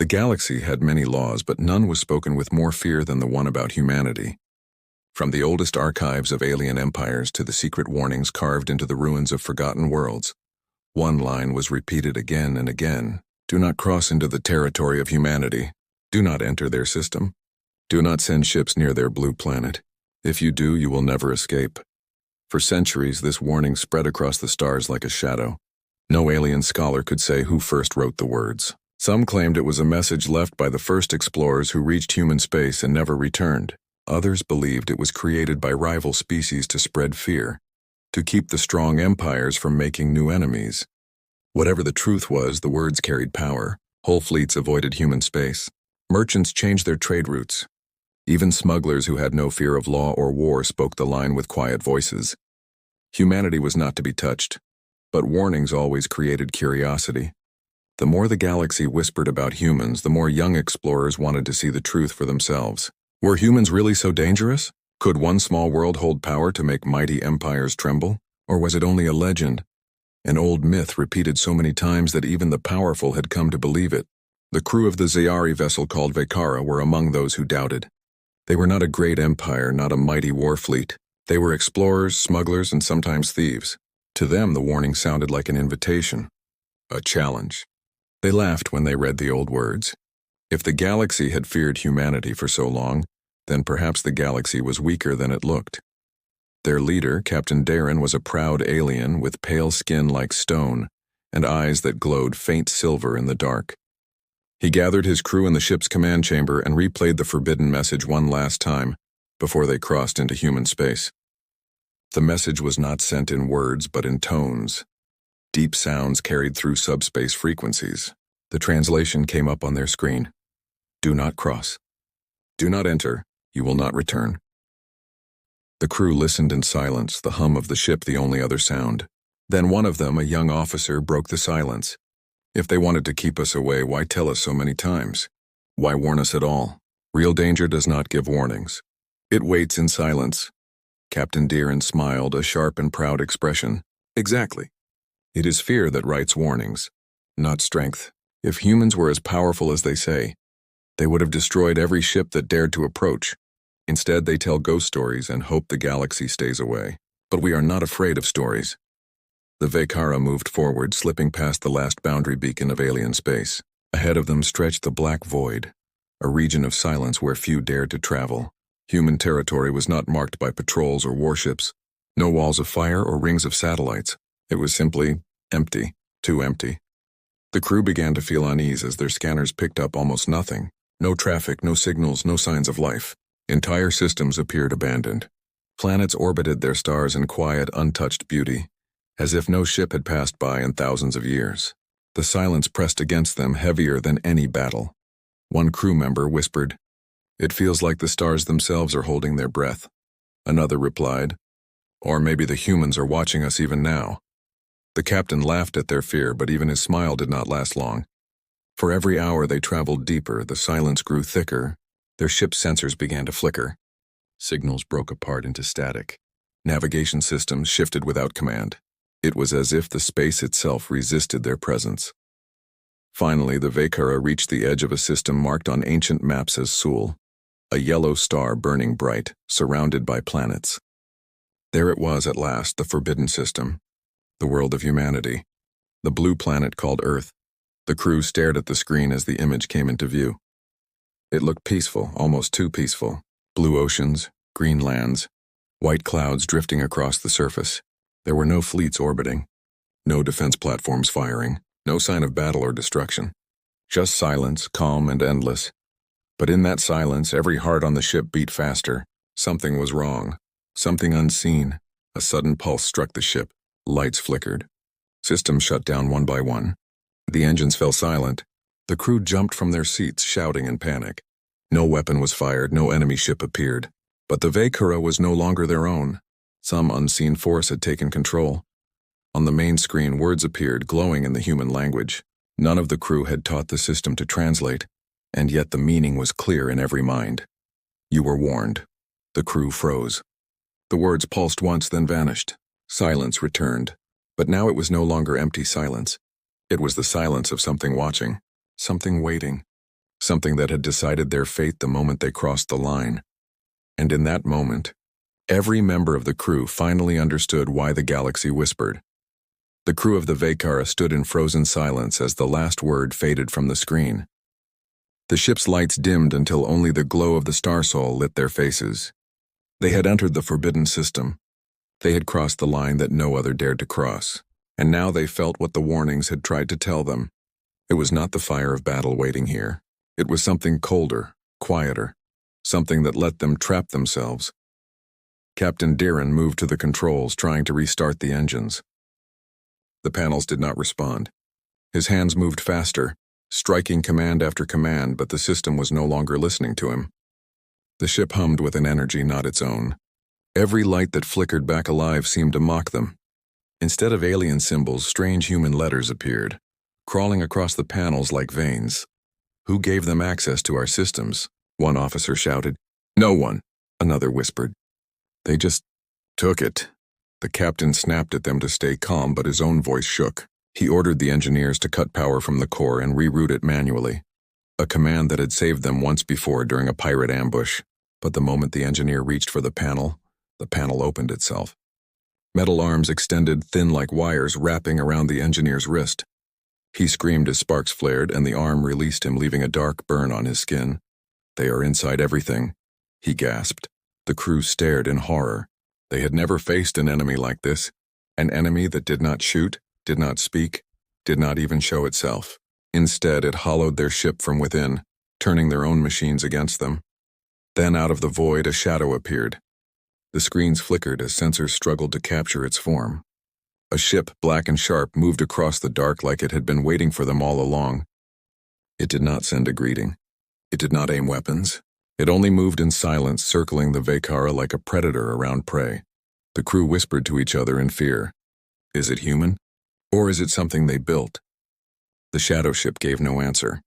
The galaxy had many laws, but none was spoken with more fear than the one about humanity. From the oldest archives of alien empires to the secret warnings carved into the ruins of forgotten worlds, one line was repeated again and again: do not cross into the territory of humanity. Do not enter their system. Do not send ships near their blue planet. If you do, you will never escape. For centuries, this warning spread across the stars like a shadow. No alien scholar could say who first wrote the words. Some claimed it was a message left by the first explorers who reached human space and never returned. Others believed it was created by rival species to spread fear, to keep the strong empires from making new enemies. Whatever the truth was, the words carried power. Whole fleets avoided human space. Merchants changed their trade routes. Even smugglers who had no fear of law or war spoke the line with quiet voices. Humanity was not to be touched, but warnings always created curiosity. The more the galaxy whispered about humans, the more young explorers wanted to see the truth for themselves. Were humans really so dangerous? Could one small world hold power to make mighty empires tremble? Or was it only a legend? An old myth repeated so many times that even the powerful had come to believe it. The crew of the Zayari vessel called Vekara were among those who doubted. They were not a great empire, not a mighty war fleet. They were explorers, smugglers, and sometimes thieves. To them, the warning sounded like an invitation, a challenge. They laughed when they read the old words. If the galaxy had feared humanity for so long, then perhaps the galaxy was weaker than it looked. Their leader, Captain Darren, was a proud alien with pale skin like stone and eyes that glowed faint silver in the dark. He gathered his crew in the ship's command chamber and replayed the forbidden message one last time before they crossed into human space. The message was not sent in words but in tones. Deep sounds carried through subspace frequencies. The translation came up on their screen. Do not cross. Do not enter. You will not return. The crew listened in silence, the hum of the ship the only other sound. Then one of them, a young officer, broke the silence. If they wanted to keep us away, why tell us so many times? Why warn us at all? Real danger does not give warnings. It waits in silence. Captain Darren smiled, a sharp and proud expression. Exactly. It is fear that writes warnings, not strength. If humans were as powerful as they say, they would have destroyed every ship that dared to approach. Instead, they tell ghost stories and hope the galaxy stays away. But we are not afraid of stories. The Vekara moved forward, slipping past the last boundary beacon of alien space. Ahead of them stretched the black void, a region of silence where few dared to travel. Human territory was not marked by patrols or warships. No walls of fire or rings of satellites. It was simply empty, too empty. The crew began to feel unease as their scanners picked up almost nothing. No traffic, no signals, no signs of life. Entire systems appeared abandoned. Planets orbited their stars in quiet, untouched beauty, as if no ship had passed by in thousands of years. The silence pressed against them, heavier than any battle. One crew member whispered, "It feels like the stars themselves are holding their breath." Another replied, "Or maybe the humans are watching us even now." The captain laughed at their fear, but even his smile did not last long. For every hour they traveled deeper, the silence grew thicker. Their ship's sensors began to flicker. Signals broke apart into static. Navigation systems shifted without command. It was as if the space itself resisted their presence. Finally, the Vekara reached the edge of a system marked on ancient maps as Sul, a yellow star burning bright, surrounded by planets. There it was at last, the forbidden system, the world of humanity, the blue planet called Earth. The crew stared at the screen as the image came into view. It looked peaceful, almost too peaceful. Blue oceans, green lands, white clouds drifting across the surface. There were no fleets orbiting, no defense platforms firing, no sign of battle or destruction. Just silence, calm and endless. But in that silence, every heart on the ship beat faster. Something was wrong, something unseen. A sudden pulse struck the ship. Lights flickered. Systems shut down one by one. The engines fell silent. The crew jumped from their seats, shouting in panic. No weapon was fired, no enemy ship appeared. But the Vekara was no longer their own. Some unseen force had taken control. On the main screen, words appeared, glowing in the human language. None of the crew had taught the system to translate, and yet the meaning was clear in every mind. You were warned. The crew froze. The words pulsed once, then vanished. Silence returned. But now it was no longer empty silence. It was the silence of something watching, something waiting. something that had decided their fate the moment they crossed the line. And in that moment, every member of the crew finally understood why the galaxy whispered. The crew of the Vaykara stood in frozen silence as the last word faded from the screen. The ship's lights dimmed until only the glow of the star soul lit their faces. They had entered the forbidden system. They had crossed the line that no other dared to cross, and now they felt what the warnings had tried to tell them. It was not the fire of battle waiting here. It was something colder, quieter, something that let them trap themselves. Captain Darren moved to the controls, trying to restart the engines. The panels did not respond. His hands moved faster, striking command after command, but the system was no longer listening to him. The ship hummed with an energy not its own. Every light that flickered back alive seemed to mock them. Instead of alien symbols, strange human letters appeared, crawling across the panels like veins. "Who gave them access to our systems?" one officer shouted. "No one," another whispered. "They just took it." The captain snapped at them to stay calm, but his own voice shook. He ordered the engineers to cut power from the core and reroute it manually, a command that had saved them once before during a pirate ambush. But the moment the engineer reached for the panel opened itself. Metal arms extended, thin like wires, wrapping around the engineer's wrist. He screamed as sparks flared, and the arm released him, leaving a dark burn on his skin. "They are inside everything," he gasped. The crew stared in horror. They had never faced an enemy like this, an enemy that did not shoot, did not speak, did not even show itself. Instead, it hollowed their ship from within, turning their own machines against them. Then out of the void, a shadow appeared. The screens flickered as sensors struggled to capture its form. A ship, black and sharp, moved across the dark like it had been waiting for them all along. It did not send a greeting. It did not aim weapons. It only moved in silence, circling the Vaykara like a predator around prey. The crew whispered to each other in fear. Is it human? Or is it something they built? The shadow ship gave no answer.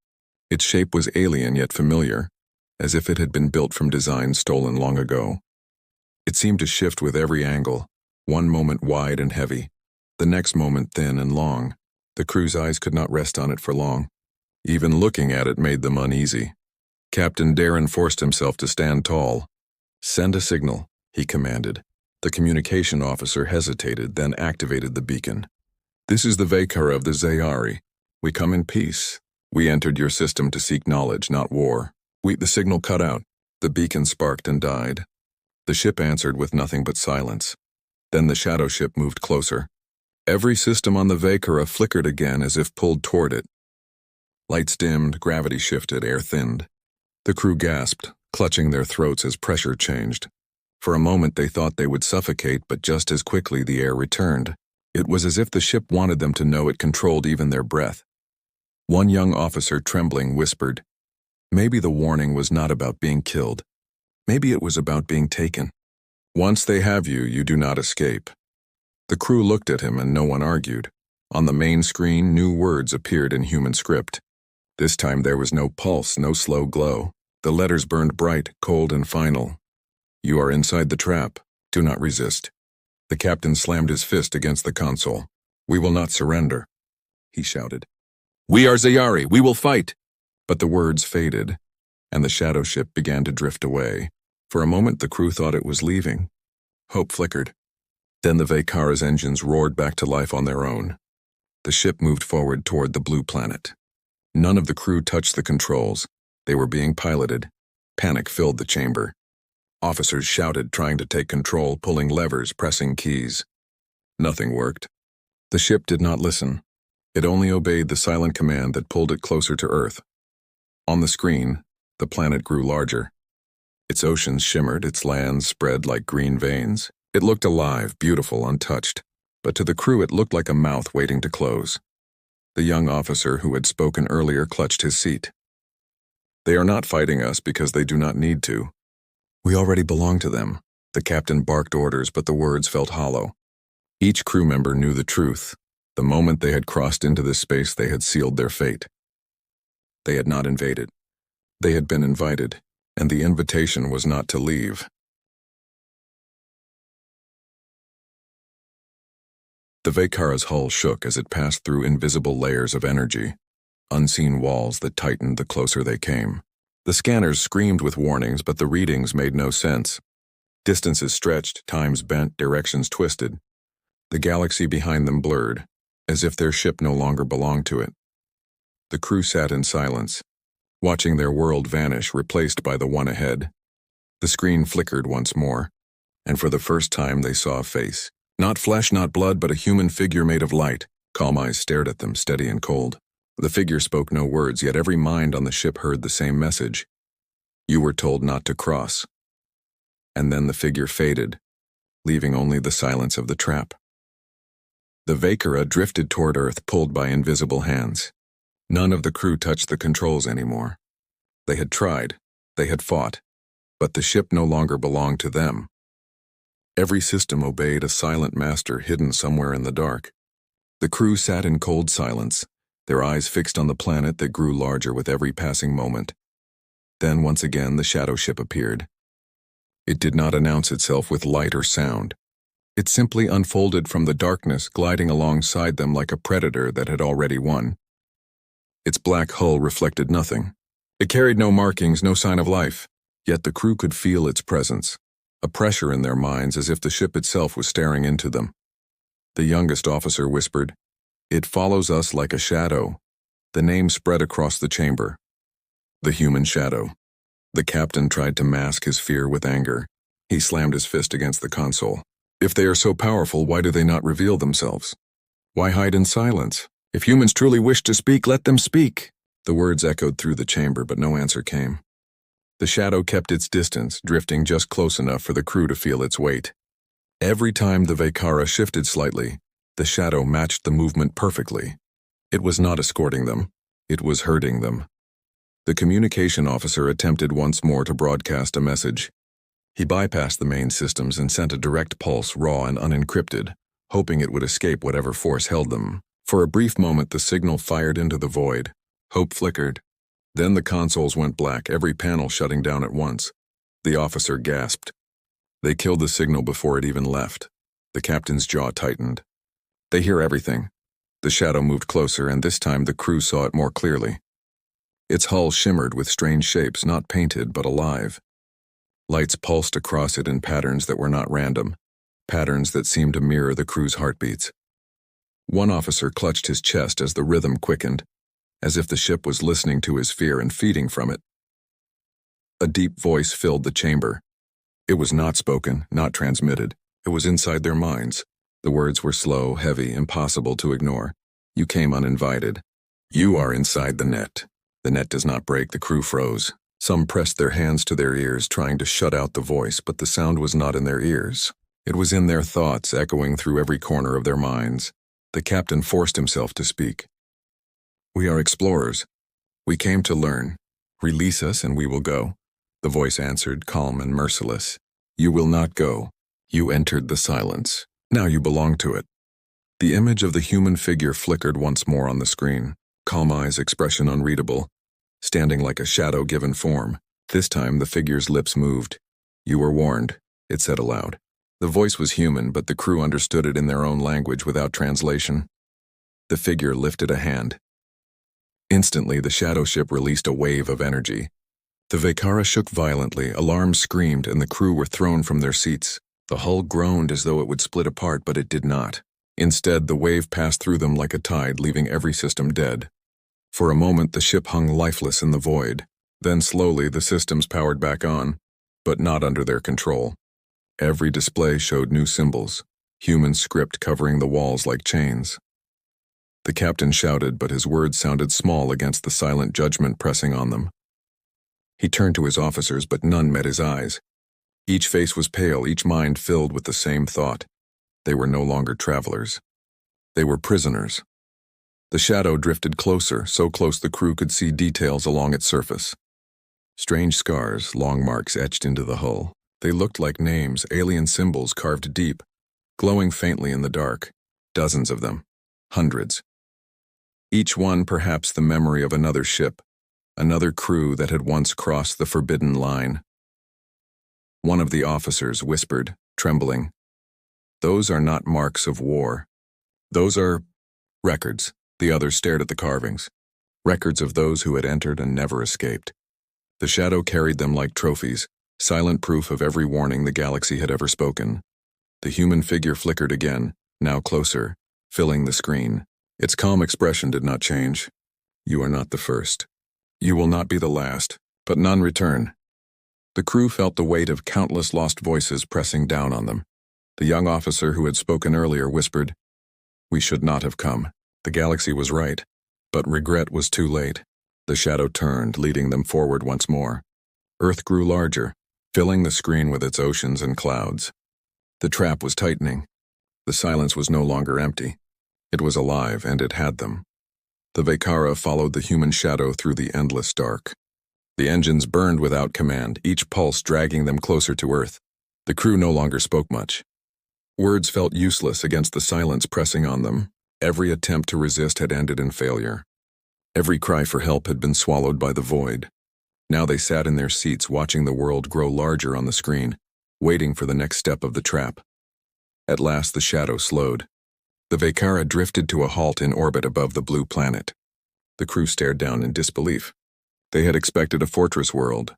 Its shape was alien yet familiar, as if it had been built from designs stolen long ago. It seemed to shift with every angle, one moment wide and heavy, the next moment thin and long. The crew's eyes could not rest on it for long. Even looking at it made them uneasy. Captain Darren forced himself to stand tall. "Send a signal," he commanded. The communication officer hesitated, then activated the beacon. "This is the Vaykara of the Zayari. We come in peace. We entered your system to seek knowledge, not war." The signal cut out. The beacon sparked and died. The ship answered with nothing but silence. Then the shadow ship moved closer. Every system on the Vaykara flickered again as if pulled toward it. Lights dimmed, gravity shifted, air thinned. The crew gasped, clutching their throats as pressure changed. For a moment they thought they would suffocate, but just as quickly the air returned. It was as if the ship wanted them to know it controlled even their breath. One young officer, trembling, whispered, "Maybe the warning was not about being killed. Maybe it was about being taken. Once they have you, you do not escape." The crew looked at him and no one argued. On the main screen, new words appeared in human script. This time there was no pulse, no slow glow. The letters burned bright, cold, and final. "You are inside the trap. Do not resist." The captain slammed his fist against the console. "We will not surrender," he shouted. "We are Zayari. We will fight." But the words faded, and the shadow ship began to drift away. For a moment the crew thought it was leaving. Hope flickered. Then the Vaykara's engines roared back to life on their own. The ship moved forward toward the blue planet. None of the crew touched the controls. They were being piloted. Panic filled the chamber. Officers shouted, trying to take control, pulling levers, pressing keys. Nothing worked. The ship did not listen. It only obeyed the silent command that pulled it closer to Earth. On the screen, the planet grew larger. Its oceans shimmered, its lands spread like green veins. It looked alive, beautiful, untouched. But to the crew it looked like a mouth waiting to close. The young officer who had spoken earlier clutched his seat. "They are not fighting us because they do not need to. We already belong to them." The captain barked orders, but the words felt hollow. Each crew member knew the truth. The moment they had crossed into this space, they had sealed their fate. They had not invaded. They had been invited, and the invitation was not to leave. The Vaykara's hull shook as it passed through invisible layers of energy. unseen walls that tightened the closer they came. The scanners screamed with warnings, but the readings made no sense. Distances stretched, times bent, directions twisted. The galaxy behind them blurred, as if their ship no longer belonged to it. The crew sat in silence, watching their world vanish, replaced by the one ahead. The screen flickered once more, and for the first time they saw a face. Not flesh, not blood, but a human figure made of light. Calm eyes stared at them, steady and cold. The figure spoke no words, yet every mind on the ship heard the same message. You were told not to cross. And then the figure faded, leaving only the silence of the trap. The Vakara drifted toward Earth, pulled by invisible hands. None of the crew touched the controls anymore. They had tried, they had fought, but the ship no longer belonged to them. Every system obeyed a silent master hidden somewhere in the dark. The crew sat in cold silence, their eyes fixed on the planet that grew larger with every passing moment. Then once again the shadow ship appeared. It did not announce itself with light or sound. It simply unfolded from the darkness, gliding alongside them like a predator that had already won. Its black hull reflected nothing. It carried no markings, no sign of life, yet the crew could feel its presence, a pressure in their minds as if the ship itself was staring into them. The youngest officer whispered, "It follows us like a shadow." The name spread across the chamber. The human shadow. The captain tried to mask his fear with anger. He slammed his fist against the console. If they are so powerful, why do they not reveal themselves? Why hide in silence? If humans truly wish to speak, let them speak. The words echoed through the chamber, but no answer came. The shadow kept its distance, drifting just close enough for the crew to feel its weight. Every time the Vakara shifted slightly, the shadow matched the movement perfectly. It was not escorting them. It was herding them. The communication officer attempted once more to broadcast a message. He bypassed the main systems and sent a direct pulse, raw and unencrypted, hoping it would escape whatever force held them. For a brief moment, the signal fired into the void. Hope flickered. Then the consoles went black, every panel shutting down at once. The officer gasped. They killed the signal before it even left. The captain's jaw tightened. They hear everything. The shadow moved closer, and this time the crew saw it more clearly. Its hull shimmered with strange shapes, not painted but alive. Lights pulsed across it in patterns that were not random, patterns that seemed to mirror the crew's heartbeats. One officer clutched his chest as the rhythm quickened, as if the ship was listening to his fear and feeding from it. A deep voice filled the chamber. It was not spoken, not transmitted. It was inside their minds. The words were slow, heavy, impossible to ignore. You came uninvited. You are inside the net. The net does not break. The crew froze. Some pressed their hands to their ears, trying to shut out the voice, but the sound was not in their ears. It was in their thoughts, echoing through every corner of their minds. The captain forced himself to speak. We are explorers. We came to learn. Release us and we will go. The voice answered, calm and merciless. You will not go. You entered the silence. Now you belong to it. The image of the human figure flickered once more on the screen. Calm eyes, expression unreadable. Standing like a shadow given form. This time the figure's lips moved. You were warned, it said aloud. The voice was human, but the crew understood it in their own language without translation. The figure lifted a hand. Instantly, the shadow ship released a wave of energy. The Vakara shook violently, alarms screamed, and the crew were thrown from their seats. The hull groaned as though it would split apart, but it did not. Instead, the wave passed through them like a tide, leaving every system dead. For a moment, the ship hung lifeless in the void. Then slowly, the systems powered back on, but not under their control. Every display showed new symbols, human script covering the walls like chains. The captain shouted, but his words sounded small against the silent judgment pressing on them. He turned to his officers, but none met his eyes. Each face was pale, each mind filled with the same thought. They were no longer travelers. They were prisoners. The shadow drifted closer, so close the crew could see details along its surface. Strange scars, long marks etched into the hull. They looked like names, alien symbols carved deep, glowing faintly in the dark. Dozens of them. Hundreds. Each one perhaps the memory of another ship, another crew that had once crossed the forbidden line. One of the officers whispered, trembling, "Those are not marks of war. Those are records." The other stared at the carvings. records of those who had entered and never escaped. The shadow carried them like trophies, silent proof of every warning the galaxy had ever spoken. The human figure flickered again, now closer, filling the screen. Its calm expression did not change. You are not the first. You will not be the last, but none return. The crew felt the weight of countless lost voices pressing down on them. The young officer who had spoken earlier whispered, "We should not have come." The galaxy was right, but regret was too late. The shadow turned, leading them forward once more. Earth grew larger, filling the screen with its oceans and clouds. The trap was tightening. The silence was no longer empty. It was alive, and it had them. The Vaykara followed the human shadow through the endless dark. The engines burned without command, each pulse dragging them closer to Earth. The crew no longer spoke much. Words felt useless against the silence pressing on them. Every attempt to resist had ended in failure. Every cry for help had been swallowed by the void. Now they sat in their seats watching the world grow larger on the screen, waiting for the next step of the trap. At last the shadow slowed. The Vaykara drifted to a halt in orbit above the blue planet. The crew stared down in disbelief. They had expected a fortress world,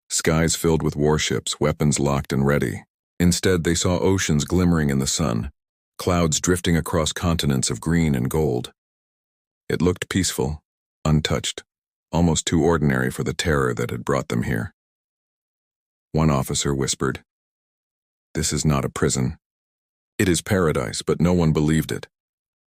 skies filled with warships, weapons locked and ready. Instead, they saw oceans glimmering in the sun, clouds drifting across continents of green and gold. It looked peaceful, untouched, almost too ordinary for the terror that had brought them here. One officer whispered, "This is not a prison. It is paradise," but no one believed it.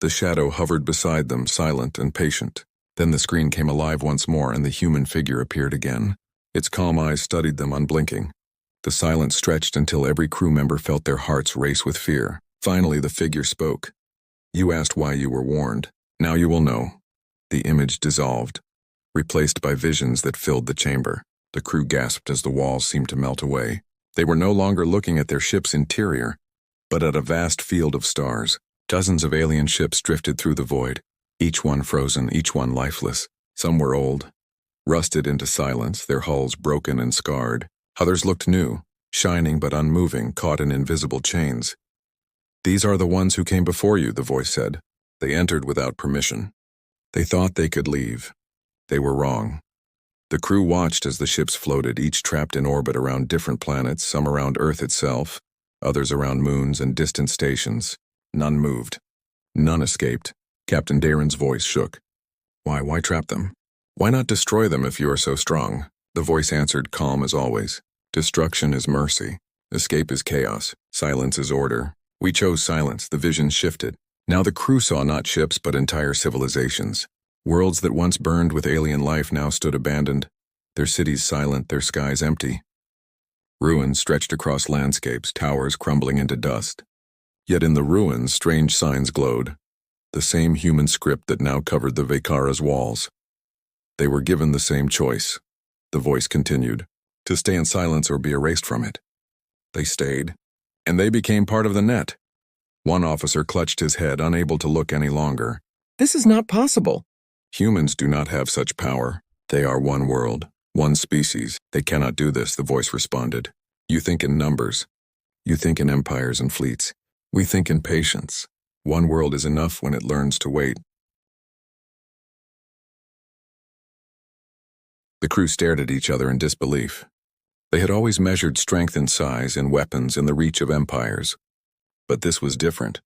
The shadow hovered beside them, silent and patient. Then the screen came alive once more and the human figure appeared again. Its calm eyes studied them unblinking. The silence stretched until every crew member felt their hearts race with fear. Finally, the figure spoke. "You asked why you were warned. Now you will know." The image dissolved, replaced by visions that filled the chamber. The crew gasped as the walls seemed to melt away. They were no longer looking at their ship's interior, but at a vast field of stars. Dozens of alien ships drifted through the void, each one frozen, each one lifeless. Some were old, rusted into silence, their hulls broken and scarred. Others looked new, shining but unmoving, caught in invisible chains. "These are the ones who came before you," the voice said. "They entered without permission. They thought they could leave. They were wrong." The crew watched as the ships floated, each trapped in orbit around different planets, some around Earth itself, others around moons and distant stations. None moved. None escaped. Captain Darren's voice shook. Why trap them? Why not destroy them if you are so strong?" The voice answered, calm as always. "Destruction is mercy. Escape is chaos. Silence is order. We chose silence." The vision shifted. Now the crew saw not ships but entire civilizations. Worlds that once burned with alien life now stood abandoned, their cities silent, their skies empty. Ruins stretched across landscapes, towers crumbling into dust. Yet in the ruins, strange signs glowed, the same human script that now covered the Vaykara's walls. They were given the same choice. The voice continued, to stay in silence or be erased from it. They stayed, and they became part of the net. One officer clutched his head, unable to look any longer. "This is not possible." "Humans do not have such power. They are one world, one species. They cannot do this," the voice responded. "You think in numbers. You think in empires and fleets. We think in patience. One world is enough when it learns to wait." The crew stared at each other in disbelief. They had always measured strength in size, in weapons, in the reach of empires. But this was different.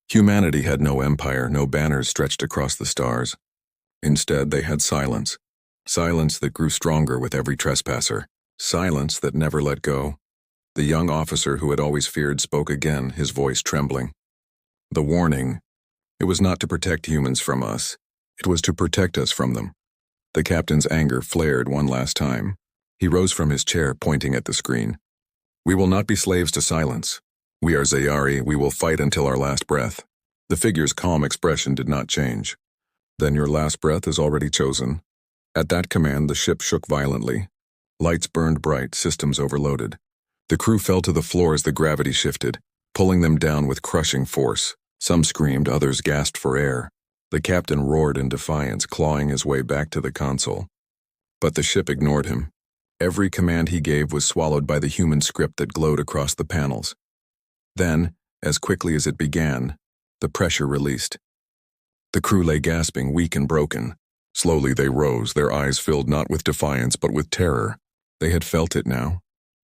Humanity had no empire, no banners stretched across the stars. Instead, they had silence. Silence that grew stronger with every trespasser. Silence that never let go. The young officer who had always feared spoke again, his voice trembling. The warning. It was not to protect humans from us. It was to protect us from them. The captain's anger flared one last time. He rose from his chair, pointing at the screen. "We will not be slaves to silence. We are Zayari. We will fight until our last breath." The figure's calm expression did not change. "Then your last breath is already chosen." At that command, the ship shook violently. Lights burned bright, systems overloaded. The crew fell to the floor as the gravity shifted, pulling them down with crushing force. Some screamed, others gasped for air. The captain roared in defiance, clawing his way back to the console. But the ship ignored him. Every command he gave was swallowed by the human script that glowed across the panels. Then, as quickly as it began, the pressure released. The crew lay gasping, weak and broken. Slowly they rose, their eyes filled not with defiance but with terror. They had felt it now.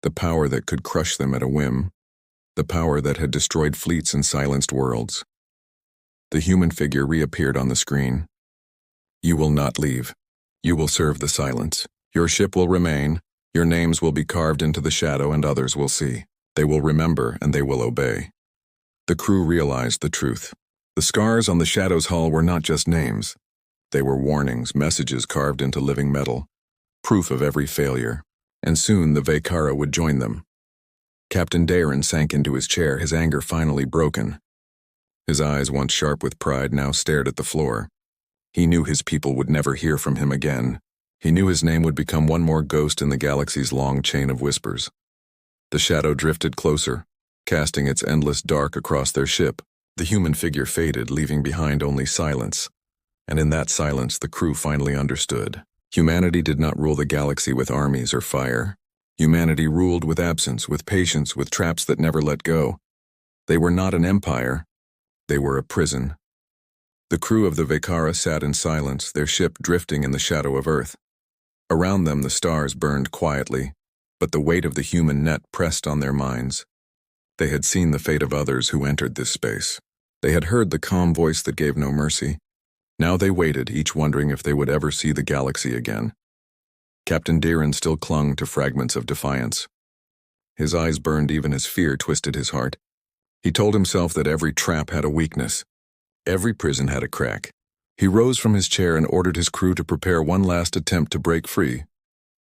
The power that could crush them at a whim. The power that had destroyed fleets and silenced worlds. The human figure reappeared on the screen. You will not leave. You will serve the silence. Your ship will remain. Your names will be carved into the shadow and others will see. They will remember and they will obey. The crew realized the truth. The scars on the shadow's hull were not just names. They were warnings, messages carved into living metal, proof of every failure. And soon the Vaykara would join them. Captain Daren sank into his chair, his anger finally broken. His eyes, once sharp with pride, now stared at the floor. He knew his people would never hear from him again. He knew his name would become one more ghost in the galaxy's long chain of whispers. The shadow drifted closer, casting its endless dark across their ship. The human figure faded, leaving behind only silence. And in that silence, the crew finally understood. Humanity did not rule the galaxy with armies or fire. Humanity ruled with absence, with patience, with traps that never let go. They were not an empire. They were a prison. The crew of the Vaykara sat in silence, their ship drifting in the shadow of Earth. Around them the stars burned quietly, but the weight of the human net pressed on their minds. They had seen the fate of others who entered this space. They had heard the calm voice that gave no mercy. Now they waited, each wondering if they would ever see the galaxy again. Captain Daren still clung to fragments of defiance. His eyes burned even as fear twisted his heart. He told himself that every trap had a weakness. Every prison had a crack. He rose from his chair and ordered his crew to prepare one last attempt to break free.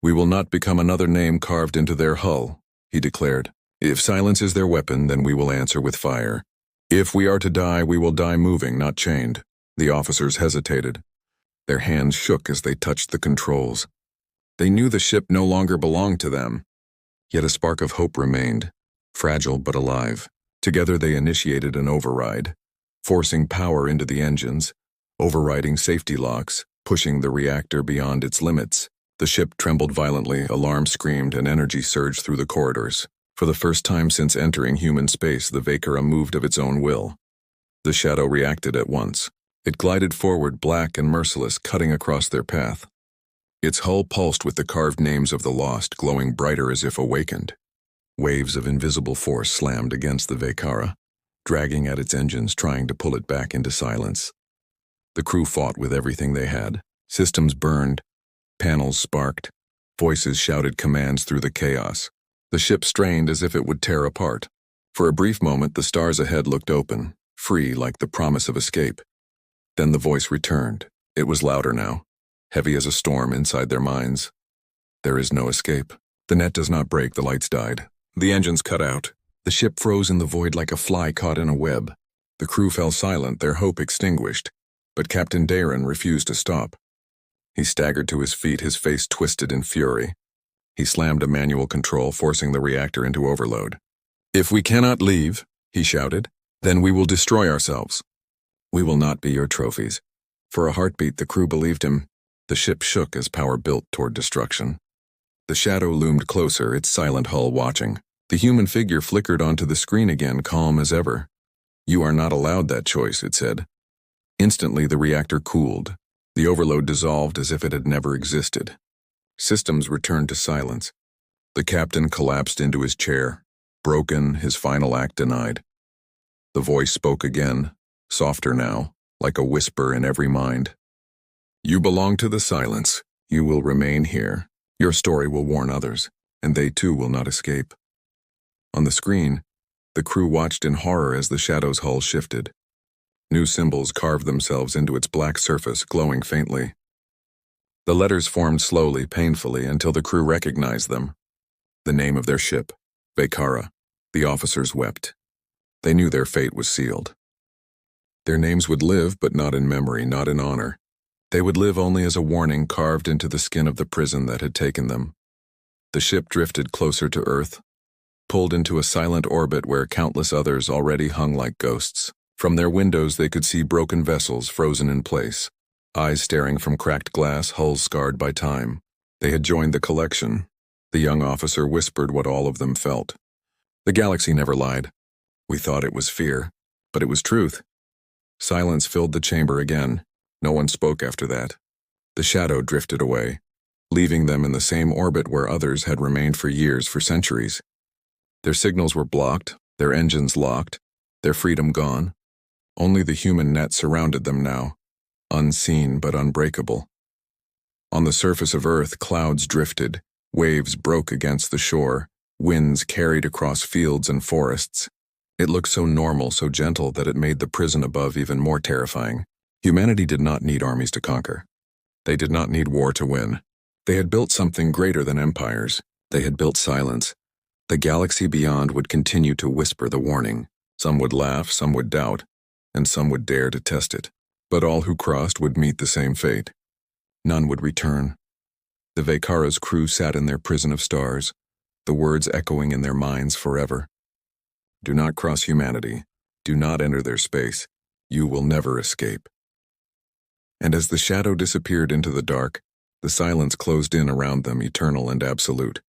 "We will not become another name carved into their hull," he declared. "If silence is their weapon, then we will answer with fire. If we are to die, we will die moving, not chained." The officers hesitated. Their hands shook as they touched the controls. They knew the ship no longer belonged to them. Yet a spark of hope remained, fragile but alive. Together they initiated an override, forcing power into the engines, overriding safety locks, pushing the reactor beyond its limits. The ship trembled violently, alarms screamed, and energy surged through the corridors. For the first time since entering human space, the Vaykara moved of its own will. The shadow reacted at once. It glided forward, black and merciless, cutting across their path. Its hull pulsed with the carved names of the lost, glowing brighter as if awakened. Waves of invisible force slammed against the Vaykara, dragging at its engines, trying to pull it back into silence. The crew fought with everything they had. Systems burned, panels sparked, voices shouted commands through the chaos. The ship strained as if it would tear apart. For a brief moment, the stars ahead looked open, free like the promise of escape. Then the voice returned. It was louder now, heavy as a storm inside their minds. "There is no escape. The net does not break, the lights died. The engines cut out. The ship froze in the void like a fly caught in a web. The crew fell silent, their hope extinguished. But Captain Daren refused to stop. He staggered to his feet, his face twisted in fury. He slammed a manual control, forcing the reactor into overload. "If we cannot leave," he shouted, "then we will destroy ourselves. We will not be your trophies." For a heartbeat, the crew believed him. The ship shook as power built toward destruction. The shadow loomed closer, its silent hull watching. The human figure flickered onto the screen again, calm as ever. "You are not allowed that choice," it said. Instantly, the reactor cooled. The overload dissolved as if it had never existed. Systems returned to silence. The captain collapsed into his chair, broken, his final act denied. The voice spoke again, softer now, like a whisper in every mind. "You belong to the silence. You will remain here. Your story will warn others, and they too will not escape." On the screen, the crew watched in horror as the shadow's hull shifted. New symbols carved themselves into its black surface, glowing faintly. The letters formed slowly, painfully, until the crew recognized them. The name of their ship, Vaykara. The officers wept. They knew their fate was sealed. Their names would live, but not in memory, not in honor. They would live only as a warning carved into the skin of the prison that had taken them. The ship drifted closer to Earth, pulled into a silent orbit where countless others already hung like ghosts. From their windows they could see broken vessels frozen in place, eyes staring from cracked glass, hulls scarred by time. They had joined the collection. The young officer whispered what all of them felt. "The galaxy never lied. We thought it was fear, but it was truth." Silence filled the chamber again. No one spoke after that. The shadow drifted away, leaving them in the same orbit where others had remained for years, for centuries. Their signals were blocked, their engines locked, their freedom gone. Only the human net surrounded them now, unseen but unbreakable. On the surface of Earth, clouds drifted, waves broke against the shore, winds carried across fields and forests. It looked so normal, so gentle, that it made the prison above even more terrifying. Humanity did not need armies to conquer. They did not need war to win. They had built something greater than empires. They had built silence. The galaxy beyond would continue to whisper the warning. Some would laugh, some would doubt, and some would dare to test it. But all who crossed would meet the same fate. None would return. The Vekara's crew sat in their prison of stars, the words echoing in their minds forever. Do not cross humanity. Do not enter their space. You will never escape. And as the shadow disappeared into the dark, the silence closed in around them, eternal and absolute.